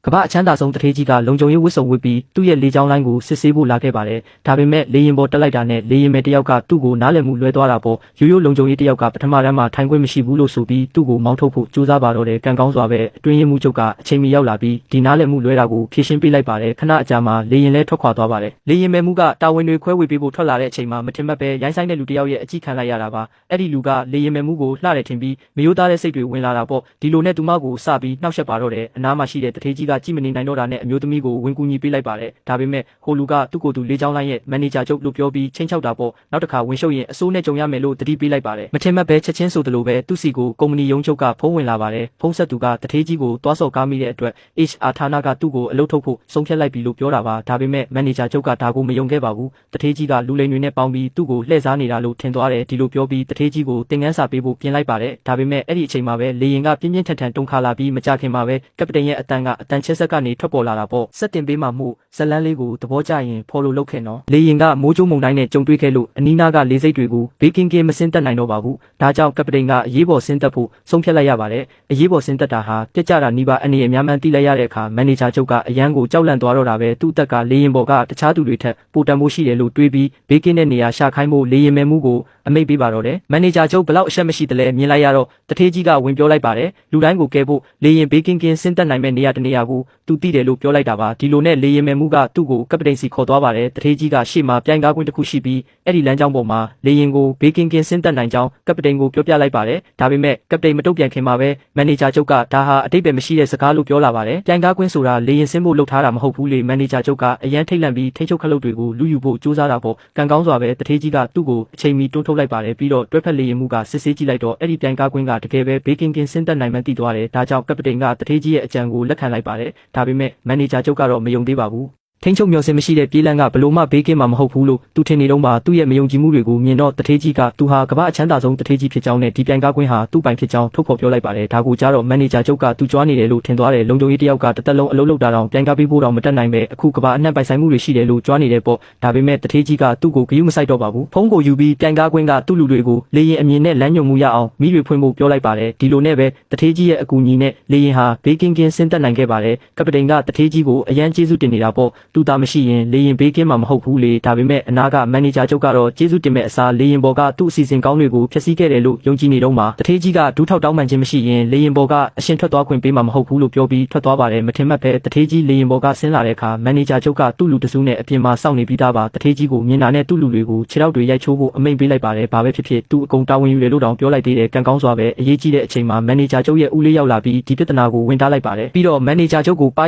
ကမ္ဘာအချမ်းသာဆုံးတထေးကြီးကလုံခြုံရေးဝတ်စုံဝတ်ပြီးသူ့ရဲ့လေကြောင်းလိုင်းကိုစစ်ဆေးဖို့လာခဲ့ပါတယ်။ဒါပေမဲ့လေရင်ပေါ်တက်လိုက်တာနဲ့လေရင်မဲတယောက်ကသူ့ကိုနားလည်မှုလွဲသွားတာပေါ့။ရိုးရိုးလုံခြုံရေးတယောက်ကပထမတန်းမှာထိုင်ခွင့်မရှိဘူးလို့ဆိုပြီးသူ့ကိုမောင်းထုတ်ဖို့ကြိုးစားပါတော့တယ်။ကံကောင်းစွာပဲအတွင်းရင်မှုချုပ်ကအချိန်မီရောက်လာပြီးဒီနားလည်မှုလွဲတာကိုဖြေရှင်းပေးလိုက်ပါတယ်။ခဏအကြာမှာလေရင်လဲထွက်ခွာသွားပါတယ်။လေရင်မဲမှုကတာဝန်တွေခွဲဝေပေးဖို့ထွက်လာတဲ့အချိန်မှာမထင်မှတ်ပဲရိုင်းဆိုင်တဲ့လူတယောက်ရဲ့အကြည့်ခံလိုက်ရတာပါ။အဲ့ဒီလူကလေရင်မဲမှုကိုလှတယ်ထင်ပြီးမယိုးသားတဲ့စိတ်တွေဝင်လာတာပေါ့။ဒီလိုနဲ့သူမကိုစပြီးနှောက်ယှက်ပါတော့တယ်။အနားမှာရှိတဲ့တထေးကြီးကကြည့်မနေနိုင်တော့တာနဲ့အမျိုးသမီးကိုဝင်ကူညီပေးလိုက်ပါတယ်။ဒါပေမဲ့ဟိုလူကသူ့ကိုယ်သူလေးချောင်းလိုင်းရဲ့မန်နေဂျာချုပ်လို့ပြောပြီးချင်းချောက်တာပေါ့။နောက်တစ်ခါဝင်ရှုပ်ရင်အစိုးနဲ့ကြုံရမယ်လို့တတိပေးလိုက်ပါတယ်။မထင်မှတ်ပဲချက်ချင်းဆိုသလိုပဲသူ့စီကိုကုမ္ပဏီရုံးချုပ်ကဖုန်းဝင်လာပါတယ်။ဖုန်းဆက်သူကတထေးကြီးကိုတွားဆော့ကားမိတဲ့အတွက် HR ဌာနကသူ့ကိုအလုပ်ထုတ်ဖို့ဆုံးဖြတ်လိုက်ပြီလို့ပြောတာပါ။ဒါပေမဲ့မန်နေဂျာချုပ်ကဒါကိုမယုံခဲ့ပါဘူး။တထေးကြီးကလူလိမ်တွေနဲ့ပေါင်းပြီးသူ့ကိုလှည့်စားနေတာလို့ထင်သွားတယ်ဒီလိုပြောပြီးတထေးကြီးကိုသင်ခန်းစာပေးဖို့ပြင်လိုက်ပါတယ်။ဒါပေမဲ့အဲ့ဒီအချိန်မှာပဲလေရင်ကပြင်းပြင်းထန်ထန်တုန်ခါလာပြီးမကြခင်မှာပဲကပတိန်ရဲ့အတန်ချက်ဆက်ကနေထွက်ပေါ်လာတာပေါ့။စက်တင်ပေးမှမှုဇလန်းလေးကိုသဘောကျရင်ဖော်လို့လုပ်ခဲ့နော်။လေရင်ကမိုးကြိုးမုန်တိုင်းနဲ့ကြုံတွေ့ခဲ့လို့အနီးနားကလေစိတ်တွေကိုဘေးကင်းကင်းမစင်းတက်နိုင်တော့ပါဘူး။ဒါကြောင့်ကပတိန်ကအရေးပေါ်ဆင်းသက်ဖို့ဆုံးဖြတ်လိုက်ရပါတယ်။အရေးပေါ်ဆင်းသက်တာဟာပြက်ကျတာနီးပါအနေအများမှန်းသိလိုက်ရတဲ့အခါမန်နေဂျာချုပ်ကအရန်ကိုကြောက်လန့်သွားတော့တာပဲသူ့အသက်ကလေရင်ပေါ်ကတခြားသူတွေထက်ပိုတန်ဖို့ရှိတယ်လို့တွေးပြီးဘေးကင်းတဲ့နေရာရှာခိုင်းဖို့လေရင်မဲမှုကိုအမိတ်ပေးပါတော့တယ်။မန်နေဂျာချုပ်ဘလောက်အရှက်မရှိတလဲမြင်လိုက်ရတော့တထေးကြီးကဝင်ပြောလိုက်ပါတယ်။လူတိုင်းကိုကဲဖို့လေရင်ဘေးကင်းကင်းဆင်းသက်နိုင်မဲ့နေရာတနေရာကိုသူသိတယ်လို့ပြောလိုက်တာပါ။ဒီလိုနဲ့လေရင်မဲမှုကသူ့ကိုကပတိန်စီခေါ်သွားပါတယ်။တထေးကြီးကရှေ့မှာပြိုင်ကားကွင်းတစ်ခုရှိပြီးအဲ့ဒီလမ်းကြောင်းပေါ်မှာလေရင်ကိုဘေးကင်းကင်းဆင်းသက်နိုင်ကြောင်းကပတိန်ကိုပြောပြလိုက်ပါတယ်။ဒါပေမဲ့ကပတိန်မတုံ့ပြန်ခင်မှာပဲမန်နေဂျာချုပ်ကဒါဟာအတိတ်ပဲမရှိတဲ့စကားလို့ပြောလာပါတယ်။ပြိုင်ကားကွင်းဆိုတာလေရင်ဆင်းဖို့လုပ်ထားတာမဟုတ်ဘူးလေမန်နေဂျာချုပ်ကအရန်ထိတ်လန့်ပြီးထိချုပ်ခလုတ်တွေကိုလူယူဖို့ကြိုးစားတာပေါ့။ကံကောင်းစွာပဲတထေးကြီးကသူ့ကိုအချိန်မီတွန်းထုတ်လိုက်ပါတယ်ပြီးတော့တွဲဖက်လေရင်မှုကစစ်ဆေးကြည့်လိုက်တော့အဲ့ဒီပြိုင်ကားကွင်းကတကယ်ပဲဘေးကင်းကင်းဆင်းသက်နိုင်မှန်းသိသွားတယ်။ဒါကြောင့်ကပတိန်ကတထေးကြီးရဲ့အကြံကိုလက်ခံလိုက်ပါတယ်။ဒါပေမဲ့မန်နေဂျာချုပ်ကတော့မယုံသေးပါဘူး။ထိန်းချုပ်မျှော်စင်မရှိတဲ့ပြေးလန်းကဘလို့မှဘေးကင်းမှာမဟုတ်ဘူးလို့သူထင်နေတော့မှသူ့ရဲ့မယုံကြည်မှုတွေကိုမြင်တော့တထေးကြီးကသူဟာကမ္ဘာအချမ်းသာဆုံးတထေးကြီးဖြစ်ကြောင်းနဲ့ဒီပြိုင်ကားကွင်းဟာသူ့ပိုင်ဖြစ်ကြောင်းထုတ်ဖော်ပြောလိုက်ပါတယ်ဒါကိုကြားတော့မန်နေဂျာချုပ်ကသူကြွားနေတယ်လို့ထင်သွားတယ်လုံခြုံရေးတယောက်ကတစ်သက်လုံးအလုပ်လုပ်တာတောင်ပြိုင်ကားပေးဖို့တောင်မတက်နိုင်ပဲအခုကမ္ဘာအနှံ့ပိုင်ဆိုင်မှုတွေရှိတယ်လို့ကြွားနေတယ်ပေါ့ဒါပေမဲ့တထေးကြီးကသူ့ကိုဂရုမစိုက်တော့ပါဘူးဖုန်းကိုယူပြီးပြိုင်ကားကွင်းကသူ့လူတွေကိုလေရင်အမြင်နဲ့လမ်းညွှန်မှုရအောင်မိတွေဖွင့်ဖို့ပြောလိုက်ပါတယ်ဒီလိုနဲ့ပဲတထေးကြီးရဲ့အကူအညီနဲ့လေရင်ဟာဘေးကင်းကင်းဆင်းသက်နိုင်ခဲ့ပါတယ်ကပတိန်ကတထေးကြီးကိုအရန်ကျေးဇူးတင်နေတာပေါ့သူသားမရှိရင်လေရင်ဘေးကင်းမှာမဟုတ်ဘူးလေဒါပေမဲ့အနာကမန်နေဂျာချုပ်ကတော့ကျေးဇူးတင်မဲ့အစားလေရင်ပေါ်ကသူ့အစီအစဉ်ကောင်းတွေကိုဖျက်ဆီးခဲ့တယ်လို့ယုံကြည်နေတော့မှတထေးကြီးကဒူးထောက်တောင်းပန်ခြင်းမရှိရင်လေရင်ပေါ်ကအရှင်ထွက်သွားခွင့်ပေးမှာမဟုတ်ဘူးလို့ပြောပြီးထွက်သွားပါတယ်မထင်မှတ်ပဲတထေးကြီးလေရင်ပေါ်ကဆင်းလာတဲ့အခါမန်နေဂျာချုပ်ကသူ့လူတစုနဲ့အပြင်မှာစောင့်နေပြီးသားပါတထေးကြီးကိုမြင်တာနဲ့သူ့လူတွေကိုခြေထောက်တွေရိုက်ချိုးဖို့အမိန့်ပေးလိုက်ပါတယ်ဘာပဲဖြစ်ဖြစ်သူ့အကုန်တာဝန်ယူတယ်လို့တောင်ပြောလိုက်သေးတယ်ကံကောင်းစွာပဲအရေးကြီးတဲ့အချိန်မှာမန်နေဂျာချုပ်ရဲ့ဦးလေးရောက်လာပြီးဒီပြဿနာကိုဝင်တားလိုက်ပါတယ်ပြီးတော့မန်နေဂျာချုပ်ကို